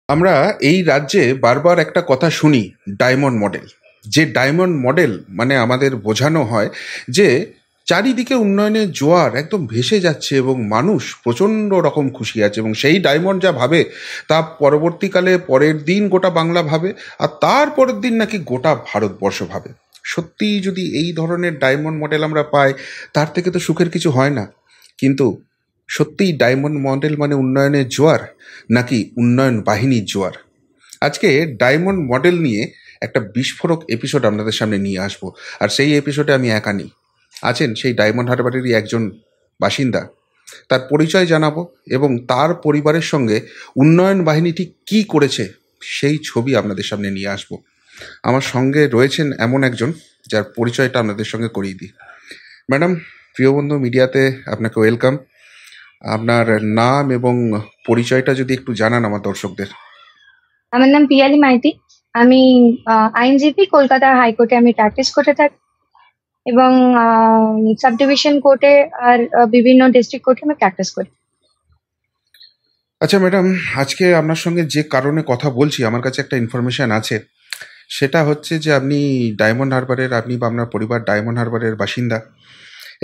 আমরা এই রাজ্যে বারবার একটা কথা শুনি, ডায়মন্ড মডেল। যে ডায়মন্ড মডেল মানে আমাদের বোঝানো হয় যে চারিদিকে উন্নয়নের জোয়ার একদম ভেসে যাচ্ছে এবং মানুষ প্রচণ্ড রকম খুশি আছে, এবং সেই ডায়মন্ড যা ভাবে তা পরবর্তীকালে পরের দিন গোটা বাংলা ভাবে, আর তার পরের দিন নাকি গোটা ভারতবর্ষ ভাবে। সত্যিই যদি এই ধরনের ডায়মন্ড মডেল আমরা পাই, তার থেকে তো সুখের কিছু হয় না। কিন্তু সত্যিই ডায়মন্ড মডেল মানে উন্নয়নের জোয়ার, নাকি উন্নয়ন বাহিনীর জোয়ার? আজকে ডায়মন্ড মডেল নিয়ে একটা বিস্ফোরক এপিসোড আপনাদের সামনে নিয়ে আসবো। আর সেই এপিসোডে আমি একা নেই, আছেন সেই ডায়মন্ড হারবারেরই একজন বাসিন্দা। তার পরিচয় জানাবো এবং তার পরিবারের সঙ্গে উন্নয়ন বাহিনী ঠিক কী করেছে সেই ছবি আপনাদের সামনে নিয়ে আসবো। আমার সঙ্গে রয়েছেন এমন একজন যার পরিচয়টা আপনাদের সঙ্গে করিয়ে দিই। ম্যাডাম, প্রিয় বন্ধু মিডিয়াতে আপনাকে ওয়েলকাম। আপনার নাম এবং পরিচয়টা যদি একটু জানান আমার দর্শকদের। আমার নাম পিয়ালি মাইতি। আমি আইনজীবী, কলকাতা হাইকোর্টে আমি প্র্যাকটিস করে থাকি এবং সাব ডিভিশন কোর্টে আর বিভিন্ন ডিস্ট্রিক্ট কোর্টে আমি প্র্যাকটিস করি। আচ্ছা ম্যাডাম, আজকে আপনার সঙ্গে যে কারণে কথা বলছি, আমার কাছে একটা ইনফরমেশন আছে। সেটা হচ্ছে যে আপনি ডায়মন্ড হারবারের, আপনি বা আপনার পরিবার ডায়মন্ড হারবারের বাসিন্দা,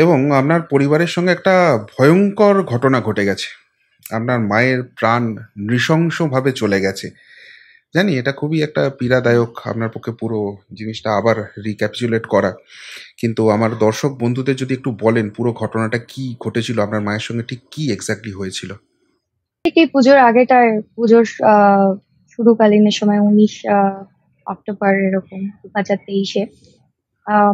এবং আপনার পরিবারের সঙ্গে একটা ভয়ঙ্কর ঘটনা ঘটে গেছে। আপনার মায়ের প্রাণ নৃশংসভাবে চলে গেছে। জানি এটা খুবই একটা পীড়াদায়ক, আপনার পক্ষে পুরো জিনিসটা আবার রিক্যাপচুলেট করা। কিন্তু আমার দর্শক বন্ধুদের যদি একটু বলেন পুরো ঘটনাটা কি ঘটেছিল, আপনার মায়ের সঙ্গে ঠিক কি এক্স্যাক্টলি হয়েছিল। ঠিক এই পুজোর আগেটার, পুজোর শুরুকালীনের সময় 19 অক্টোবর এরকম 2023-এ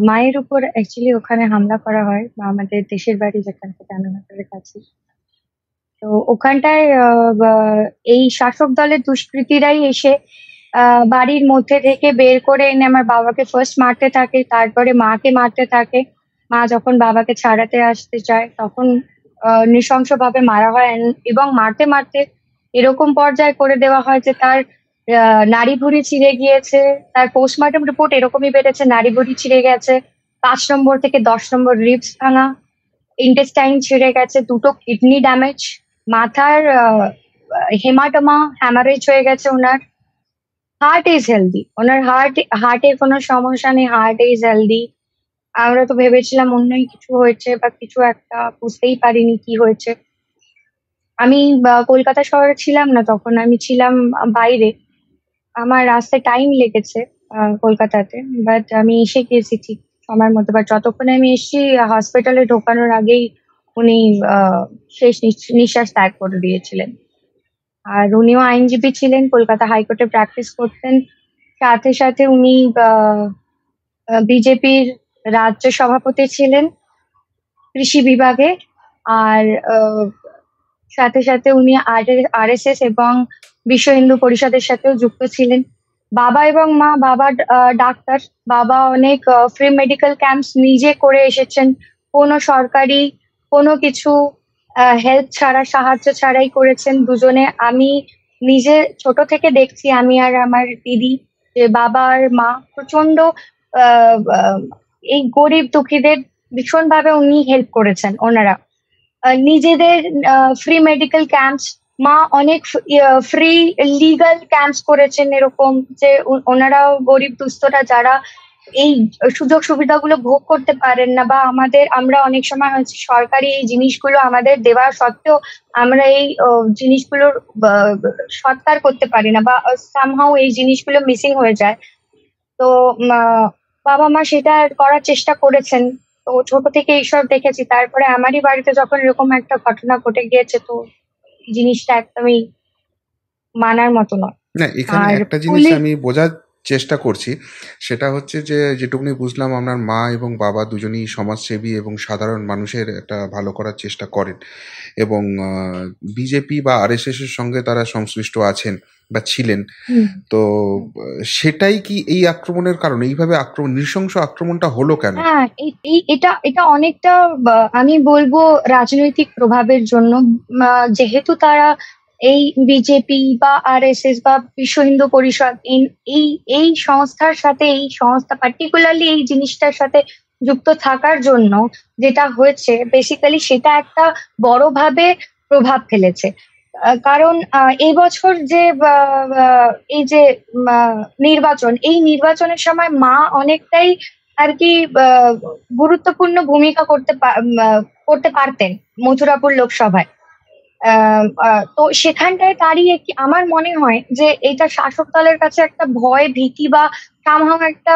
মায়ের উপর অ্যাকচুয়ালি ওখানে হামলা করা হয়, বা আমাদের দেশের বাড়ি যেখান থেকে আমি মাতারের কাছে। তো ওখানটায় এই শাসক দলের দুষ্কৃতীরাই এসে বাড়ির মধ্যে থেকে বের করে এনে আমার বাবাকে ফার্স্ট মারতে থাকে, তারপরে মাকে মারতে থাকে। মা যখন বাবাকে ছাড়াতে আসতে চায় তখন নৃশংসভাবে মারা হয়, এবং মারতে মারতে এরকম পর্যায়ে করে দেওয়া হয় যে তার নাড়ি ভুঁড়ি ছিঁড়ে গিয়েছে। তার পোস্টমর্টম রিপোর্ট এরকমই বেড়েছে, নাড়ি ভুঁড়ি ছিঁড়ে গেছে, 5 নম্বর থেকে 10 নম্বর রিবস ভাঙা, ইন্টেস্টাইন ছিঁড়ে গেছে, 2টো কিডনি ড্যামেজ, মাথার হেমাটোমা হ্যামারেজ হয়ে গেছে। ওনার হার্ট ইজ হেলদি, ওনার হার্টে কোনো সমস্যা নেই, হার্ট ইজ হেলদি। আমরা তো ভেবেছিলাম অন্যই কিছু হয়েছে বা কিছু একটা, বুঝতেই পারিনি কি হয়েছে। আমি কলকাতা শহরে ছিলাম না তখন, আমি ছিলাম বাইরে। আমার রাস্তায় টাইম লেগেছে কলকাতাতে, বাট আমি এসে গেছি ঠিক সময়ের মধ্যে। বাট যতক্ষণে আমি এসেছি হসপিটালে ঢোকানোর আগেই উনি শেষ নিঃশ্বাস ত্যাগ করে দিয়েছিলেন। আর উনিও আইনজীবী ছিলেন, কলকাতা হাইকোর্টে প্র্যাকটিস করতেন। সাথে সাথে উনি বিজেপির রাজ্য সভাপতি ছিলেন কৃষি বিভাগে। আর সাথে সাথে উনি আরএসএস এবং বিশ্ব হিন্দু পরিষদের সাথেও যুক্ত ছিলেন। বাবা এবং মা, বাবা ডাক্তার, বাবা অনেক ফ্রি মেডিকেল ক্যাম্পস নিজে করে এসেছেন, কোনো সরকারি কোনো কিছু হেল্প ছাড়া, সাহায্য ছাড়াই করেছেন দুজনে। আমি নিজে ছোট থেকে দেখছি, আমি আর আমার দিদি, যে বাবা আর মা প্রচন্ড এই গরিব দুঃখীদের ভীষণভাবে উনি হেল্প করেছেন। ওনারা নিজেদের ফ্রি মেডিকেল ক্যাম্পস, মা অনেক ফ্রি লিগাল ক্যাম্পস করেছেন, এরকম যে ওনারাও গরিব দুস্থরা যারা এই সুযোগ সুবিধাগুলো ভোগ করতে পারেন না, বা আমরা অনেক সময় হচ্ছে সরকারি এই জিনিসগুলো আমাদের দেওয়া সত্ত্বেও আমরা এই জিনিসগুলোর সৎকার করতে পারি না, বা সামহাও এই জিনিসগুলো মিসিং হয়ে যায়। তো বাবা মা সেটা করার চেষ্টা করেছেন। তো ছোট থেকে এইসব দেখেছি, তারপরে আমারই বাড়িতে যখন এরকম একটা ঘটনা ঘটে গিয়েছে, তো জিনিসটা একদমই মানার মতো নয়। না, এখানে আর একটা জিনিস আমি বোঝার চেষ্টা করছি, সেটা হচ্ছে যে যেটুকুনি বুঝলাম আপনার মা এবং বাবা দুজনেই সমাজসেবী এবং সাধারণ মানুষের একটা ভালো করার চেষ্টা করেন, এবং বিজেপি বা আরএসএস এর সঙ্গে তারা সংশ্লিষ্ট আছেন বা ছিলেন। তো সেটাই কি এই আক্রমণের কারণ? এইভাবে নৃশংস আক্রমণটা হলো কেন? হ্যাঁ, এটা অনেকটা আমি বলবো রাজনৈতিক প্রভাবের জন্য। যেহেতু তারা এই বিজেপি বা আরএসএস বা বিশ্ব হিন্দু পরিষদ, এই এই সংস্থার সাথে, এই সংস্থা পার্টিকুলারলি এই জিনিসটার সাথে যুক্ত থাকার জন্য যেটা হয়েছে বেসিক্যালি, সেটা একটা বড়ভাবে প্রভাব ফেলেছে। কারণ এই বছর যে এই যে নির্বাচন, এই নির্বাচনের সময় মা অনেকটাই আর কি আহ, গুরুত্বপূর্ণ ভূমিকা করতে পারতেন মথুরাপুর লোকসভায়। তো সেখানটায় দাঁড়িয়ে কি আমার মনে হয় যে এটা শাসক দলের কাছে একটা ভয় ভীতি বা সামহাও একটা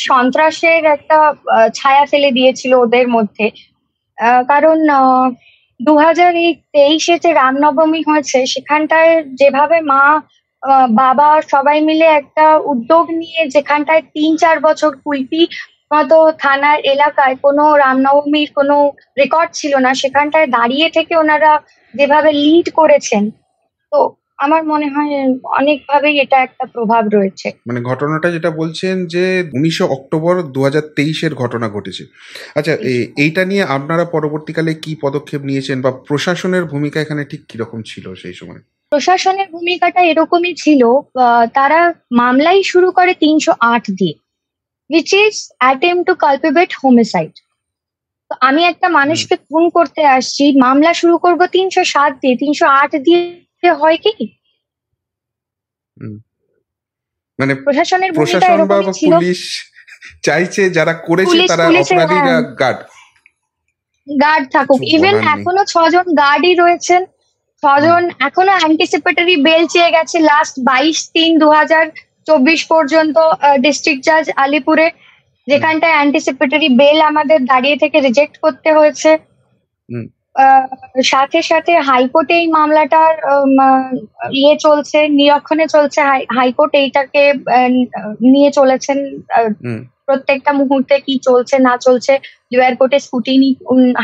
সন্ত্রাসের একটা ছায়া ফেলে দিয়েছিল ওদের মধ্যে। কারণ 2023-এ যে রামনবমী হয়েছে সেখানটায় যেভাবে মা বাবা সবাই মিলে একটা উদ্যোগ নিয়ে, যেখানটায় 3-4 বছর কুলপি মতো থানার এলাকায় কোনো রামনবমীর কোনো রেকর্ড ছিল না, সেখানটায় দাঁড়িয়ে থেকে ওনারা যেভাবে লিড করেছেন, তো আমার মনে হয় অনেকভাবেই এটা একটা প্রভাব রয়েছে। মানে ঘটনাটা যেটা বলছেন যে 19 অক্টোবর 2023-এর ঘটনা ঘটেছে। আচ্ছা, এইটা নিয়ে আপনারা পরবর্তীকালে কি পদক্ষেপ নিয়েছেন বা প্রশাসনের ভূমিকা এখানে ঠিক কিরকম ছিল সেই সময়? প্রশাসনের ভূমিকাটা এরকমই ছিল। তারা মামলাই শুরু করে 308 দিয়ে, which is attempt to cultivate homicide. তো আমি একটা মানুষকে খুন করতে আসছি, মামলা শুরু করব 307 দিয়ে, 308 দিয়ে হয় কি? মানে প্রশাসনের ভূমিকা প্রশাসন বা এরকমই ছিল। পুলিশ চাইছে যারা করেছে তারা অপরাধীরা গার্ড থাকুক। ইভেন এখনো 6 জন গার্ডই রয়েছেন, 6 জন এখনো অ্যান্টিসিপেটরি বেল চেয়ে গেছে লাস্ট 22-3-2024 পর্যন্ত ডিস্ট্রিক্ট জাজ আলিপুরে, যেখানটায় অ্যান্টিসিপেটরি বেল আমাদের দাঁড়িয়ে থেকে রিজেক্ট করতে হয়েছে। সাথে সাথে হাইকোর্টে এই মামলাটার চলছে, নিরীক্ষণে চলছে। হাইকোর্ট এইটাকে নিয়ে চলেছেন প্রত্যেকটা মুহূর্তে কি চলছে না চলছে, লোয়ার কোর্টে স্কুটিনি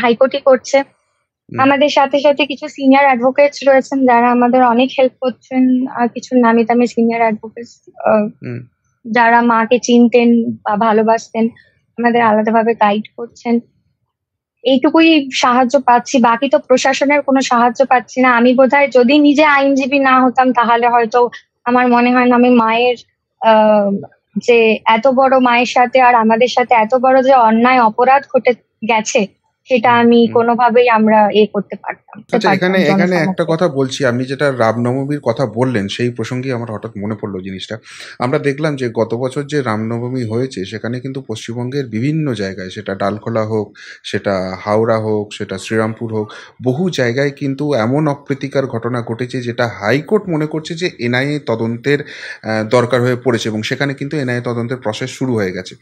হাইকোর্টই করছে। আমাদের সাথে সাথে কিছু সিনিয়র অ্যাডভোকেটস রয়েছেন যারা আমাদের অনেক হেল্প করছেন, কিছু নামি দামি সিনিয়র অ্যাডভোকেটস যারা মাকে চিনতেন বা ভালোবাসতেন, আমাদের আলাদাভাবে গাইড করছেন। এইটুকুই সাহায্য পাচ্ছি, বাকি তো প্রশাসনের কোনো সাহায্য পাচ্ছি না। আমি বোধহয় যদি নিজে আইনজীবী না হতাম তাহলে হয়তো আমার মনে হয় না আমি মায়ের যে এত বড় মায়ের সাথে আর আমাদের সাথে এত বড় যে অন্যায় অপরাধ ঘটে গেছে সেটা আমি কোনোভাবেই আমরা করতে পারতাম। আচ্ছা, এখানে একটা কথা বলছি, আপনি যেটা রামনবমীর কথা বললেন সেই প্রসঙ্গে আমার হঠাৎ মনে পড়লো জিনিসটা। আমরা দেখলাম যে গত বছর যে রামনবমী হয়েছে সেখানে কিন্তু পশ্চিমবঙ্গের বিভিন্ন জায়গায়, সেটা ডালখোলা হোক, সেটা হাওড়া হোক, সেটা শ্রীরামপুর হোক, বহু জায়গায় কিন্তু এমন অপ্রীতিকর ঘটনা ঘটেছে যেটা হাইকোর্ট মনে করছে যে এনআইএ তদন্তের দরকার হয়ে পড়েছে, এবং সেখানে কিন্তু এনআইএ তদন্তের প্রসেস শুরু হয়ে গেছে।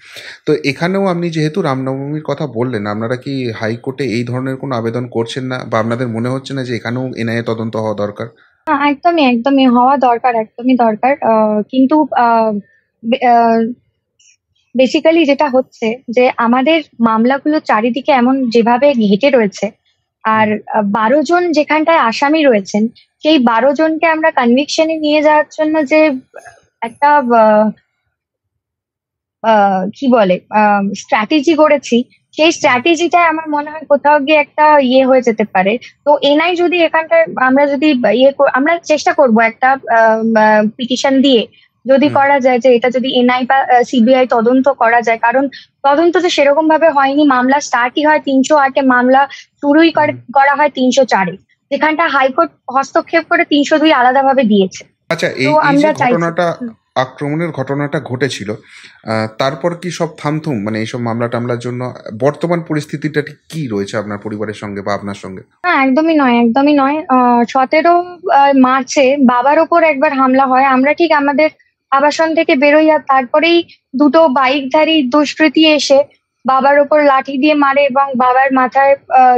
তো এখানেও আপনি যেহেতু রামনবমীর কথা বললেন, আপনারা কি হাইকোর্টে এই ধরনের কোনো আবেদন করছেন না, বা আপনাদের মনে হচ্ছে না যে এখানেও এনআইএ তদন্ত হওয়া দরকার? একদমই একদমই হওয়া দরকার, একদমই দরকার। কিন্তু বেসিক্যালি যেটা হচ্ছে যে আমাদের মামলাগুলো চারিদিকে এমন যেভাবে ঘেটে রয়েছে, আর 12 জন যেখানটায় আসামি রয়েছেন, সেই 12 জনকে আমরা কনভিকশনে নিয়ে যাওয়ার জন্য যে একটা কি বলে স্ট্র্যাটেজি করেছি, সেই স্ট্র্যাটেজিটা আমার মনে হয় কোথাও গিয়ে একটা হয়ে যেতে পারে। তো এনআই যদি এখানটায় আমরা যদি আমরা চেষ্টা করব একটা পিটিশন দিয়ে যদি করা যায় যে এটা যদি এনআই বা সিবিআই তদন্ত করা যায়, কারণ তদন্ত তো সেরকম ভাবে হয়নি। মামলা স্টার্টই হয় 308-এ, মামলা শুরুই করা হয় 304-এ, যেখানটা হাইকোর্ট হস্তক্ষেপ করে 302 আলাদাভাবে দিয়েছে। আচ্ছা, এই যে ঘটনাটা, আক্রমণের ঘটনাটা ঘটেছিল, তারপর কি সব থামথুম, মানে এইসব মামলা টামলার জন্য বর্তমান পরিস্থিতিটা ঠিক কি রয়েছে আপনার পরিবারের সঙ্গে বা আপনার সঙ্গে? না, একদমই নয়, একদমই নয়। 17 মার্চে বাবার ওপর একবার হামলা হয়। আমরা ঠিক আমাদের আবাসন থেকে বেরোই, আর তারপরেই 2টো বাইকধারী দুষ্কৃতী এসে বাবার ওপর লাঠি দিয়ে মারে এবং বাবার মাথায়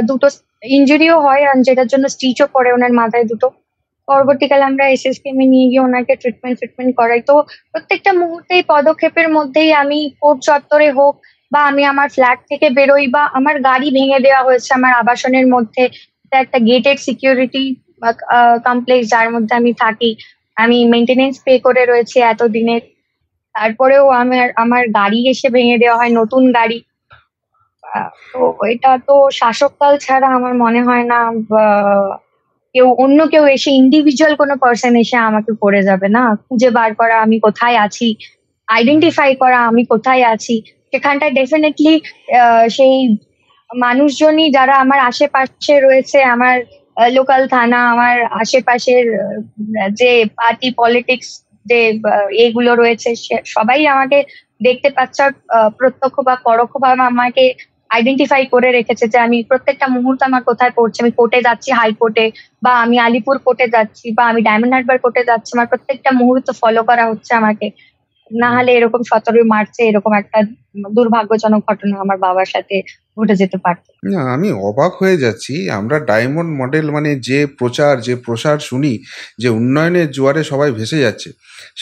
2টো ইঞ্জুরিও হয়, আর যেটার জন্য স্টিচও পড়ে ওনার মাথায় 2টো। পরবর্তীকালে আমরা এসএসকেএমে নিয়ে গিয়ে ওনাকে ট্রিটমেন্ট করাই। তো প্রত্যেকটা মুহূর্তেই পদক্ষেপের মধ্যেই আমি কোর্ট চত্বরে হোক বা আমি আমার ফ্ল্যাট থেকে বেরোই বা আমার গাড়ি ভেঙে দেওয়া হয়েছে আমার আবাসনের মধ্যে, একটা গেটেড সিকিউরিটি কমপ্লেক্স যার মধ্যে আমি থাকি, আমি মেনটেনেন্স পে করে রয়েছি এতদিনের, তারপরেও আমার গাড়ি এসে ভেঙে দেওয়া হয়, নতুন গাড়ি। তো এটা তো শাসকদল ছাড়া আমার মনে হয় না অন্য কেউ এসে, ইন্ডিভিজুয়াল কোনো পার্সন এসে আমাকে করে যাবে না। খুঁজে বার করা আমি কোথায় আছি, আইডেন্টিফাই করা আমি কোথায় আছি, সেখানটায় ডেফিনেটলি সেই মানুষজনই যারা আমার আশেপাশে রয়েছে, আমার লোকাল থানা, আমার আশেপাশের যে পার্টি পলিটিক্স যে এগুলো রয়েছে, সবাই আমাকে দেখতে পাচ্ছে, আর প্রত্যক্ষ বা পরোক্ষভাবে আমাকে আইডেন্টিফাই করে রেখেছে যে আমি প্রত্যেকটা মুহূর্ত আমার কোথায় পড়ছে। আমি কোর্টে যাচ্ছি, হাইকোর্টে, বা আমি আলিপুর কোর্টে যাচ্ছি, বা আমি ডায়মন্ড হারবার কোর্টে যাচ্ছি, আমার প্রত্যেকটা মুহূর্ত ফলো করা হচ্ছে আমাকে। না হুম। হলে এরকম 17ই মার্চে এরকম একটা দুর্ভাগ্যজনক ঘটনা আমার বাবার সাথে ঘটে যেতে পারতো। না, আমি অবাক হয়ে যাচ্ছি। আমরা ডায়মন্ড মডেল মানে যে প্রচার যে প্রসার শুনি, যে উন্নয়নের জোয়ারে সবাই ভেসে যাচ্ছে,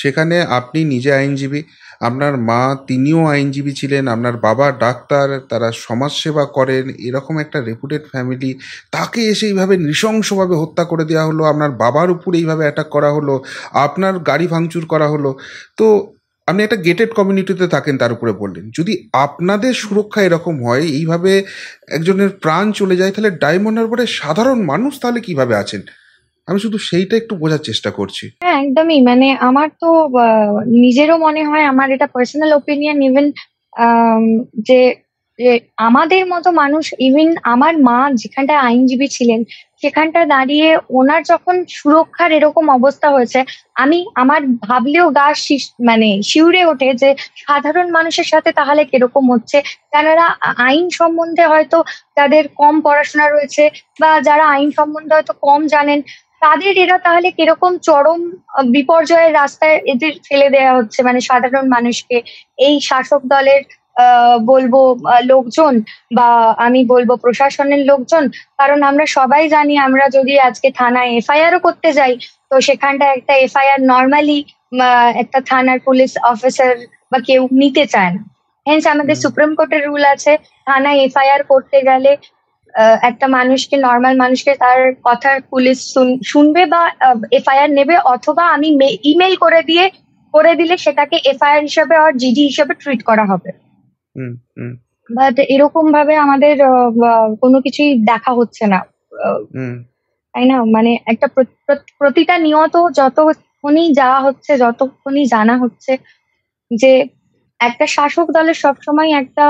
সেখানে আপনি নিজে আইনজীবী, আপনার মা তিনিও আইনজীবী ছিলেন, আপনার বাবা ডাক্তার, তারা সমাজসেবা করেন, এরকম একটা রেপুটেড ফ্যামিলি, তাকে এসে এইভাবে নৃশংসভাবে হত্যা করে দেওয়া হলো, আপনার বাবার উপর এইভাবে অ্যাটাক করা হলো, আপনার গাড়ি ভাঙচুর করা হলো। তো আপনি একটা গেটেড কমিউনিটিতে থাকেন, তার উপরে বললেন যদি আপনাদের সুরক্ষা এরকম হয়, এইভাবে একজনের প্রাণ চলে যায়, তাহলে ডায়মন্ড হারবারের সাধারণ মানুষ তাহলে কিভাবে আছেন? আমি শুধু সেইটা একটু বোঝার চেষ্টা করছি। হ্যাঁ, একদমই। মানে আমার তো নিজেরও মনে হয়, আমার এটা পার্সোনাল ওপিনিয়ন, ইভেন যে যে আমাদের মতো মানুষ, ইভেন আমার মা যেখানটায় আইনজীবী ছিলেন, সেখানটা দাঁড়িয়ে ওনার যখন সুরক্ষার এরকম অবস্থা হয়েছে, আমি আমার ভাবলেও মানে শিউরে ওঠে যে সাধারণ মানুষের সাথে তাহলে কিরকম হচ্ছে। যারা আইন সম্বন্ধে হয়তো যাদের কম পড়াশোনা রয়েছে, বা যারা আইন সম্বন্ধে হয়তো কম জানেন, তাদের এরা তাহলে কিরকম চরম বিপর্যয়ের রাস্তায় এদের ফেলে দেওয়া হচ্ছে, মানে সাধারণ মানুষকে। এই শাসক দলের বলবো লোকজন, বা আমি বলবো প্রশাসনের লোকজন। কারণ আমরা সবাই জানি, আমরা যদি আজকে থানায় এফআইআরও করতে যাই, তো সেখানটা একটা এফআইআর নর্মালি একটা থানার পুলিশ অফিসার বা কেউ নিতে চায় না। হেন্স আমাদের হুম। সুপ্রিম কোর্টের রুল আছে, থানায় এফআইআর করতে গেলে একটা মানুষকে, নর্মাল মানুষকে, তার কথা পুলিশ শুনবে বা এফআইআর নেবে, অথবা আমি ইমেল করে দিলে সেটাকে এফআইআর হিসেবে আর জিডি হিসেবে ট্রিট করা হবে। হুম। হুম। বাট এরকম ভাবে আমাদের কোনো কিছুই দেখা হচ্ছে না। আহ, হুম। তাই না? মানে একটা প্রতিটা নিয়ত যতক্ষণই যাওয়া হচ্ছে, যতক্ষণই জানা হচ্ছে যে একটা শাসক দলের সবসময় একটা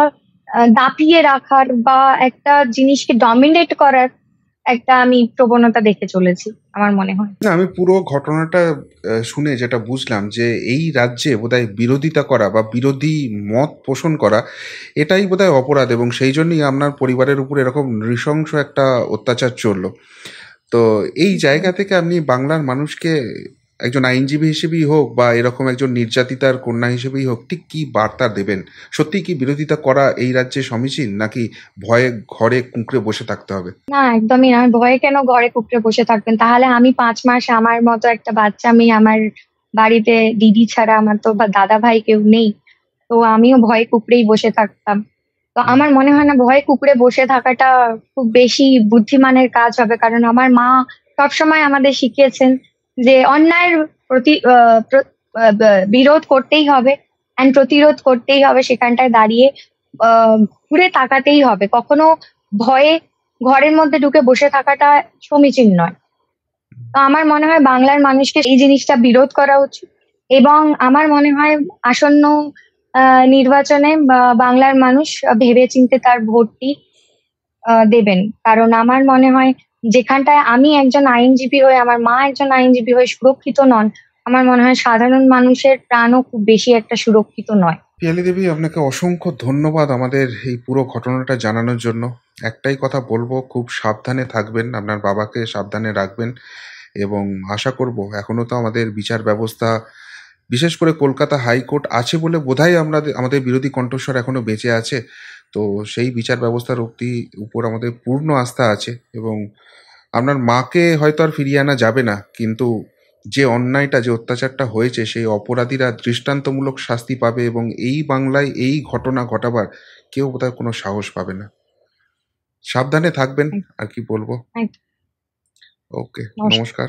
দাপিয়ে রাখার বা একটা জিনিসকে ডমিনেট করার একটা আমি প্রবণতা দেখে চলেছি, আমার মনে হয়। না, আমি পুরো ঘটনাটা শুনে যেটা বুঝলাম যে এই রাজ্যে বোধহয় বিরোধিতা করা বা বিরোধী মত পোষণ করা এটাই বোধহয় অপরাধ, এবং সেই জন্যই আপনার পরিবারের উপর এরকম নৃশংস একটা অত্যাচার চললো। তো এই জায়গা থেকে আপনি বাংলার মানুষকে, একজন আইনজীবী হিসেবেই হোক বা এরকম একজন নির্যাতিতার কন্যা হিসেবেই হোক, ঠিক কি বার্তা দেবেন? সত্যি কি বিরোধিতা করা এই রাজ্যে সমীচীন, নাকি ভয়ে ঘরে কুঁকড়ে বসে থাকতে হবে? না, একদমই না। ভয়ে কেন ঘরে কুঁকড়ে বসে থাকবেন? তাহলে আমি 5 মাস আমার মতো একটা বাচ্চা মেয়ে, আমার বাড়িতে দিদি ছাড়া আমার তো বা দাদা ভাই কেউ নেই, তো আমিও ভয়ে কুঁকড়েই বসে থাকতাম। তো হুম। আমার মনে হয় না ভয়ে কুঁকড়ে বসে থাকাটা খুব বেশি বুদ্ধিমানের কাজ হবে, কারণ আমার মা সবসময় আমাদের শিখিয়েছেন যে অন্যায়ের প্রতি বিরোধ করতেই হবে, অ্যান্ড প্রতিরোধ করতেই হবে, সেখানটায় দাঁড়িয়ে ঘুরে তাকাতেই হবে। কখনো ভয়ে ঘরের মধ্যে ঢুকে বসে থাকাটা সমীচীন নয়। তো আমার মনে হয় বাংলার মানুষকে এই জিনিসটা বিরোধ করা উচিত, এবং আমার মনে হয় আসন্ন নির্বাচনে বাংলার মানুষ ভেবেচিন্তে তার ভোটটি দেবেন। কারণ আমার মনে হয় যেখানটায় আমি একজন আইনজীবী হয়ে, আমার মা একজন আইনজীবী হয়ে সুরক্ষিত নন, আমার মনে হয় সাধারণ মানুষের প্রাণও খুব বেশি একটা সুরক্ষিত নয়। পিয়ালি দেবী, আপনাকে অসংখ্য ধন্যবাদ আমাদের এই পুরো ঘটনাটা জানানোর জন্য। একটাই কথা বলবো, খুব সাবধানে থাকবেন, আপনার বাবাকে সাবধানে রাখবেন, এবং আশা করব, এখনো তো আমাদের বিচার ব্যবস্থা, বিশেষ করে কলকাতা হাইকোর্ট আছে বলে বোধহয় আমরা, আমাদের বিরোধী কণ্ঠস্বর এখনো বেঁচে আছে। তো সেই বিচার ব্যবস্থার উপর আমাদের পূর্ণ আস্থা আছে, এবং আপনার মাকে হয়তো আর ফিরিয়ে আনা যাবে না, কিন্তু যে অন্যায়টা, যে অত্যাচারটা হয়েছে, সেই অপরাধীরা দৃষ্টান্তমূলক শাস্তি পাবে, এবং এই বাংলায় এই ঘটনা ঘটাবার কেউ বোধহয় কোনো সাহস পাবে না। সাবধানে থাকবেন, আর কি বলবো। একদম। ওকে, নমস্কার। নমস্কার।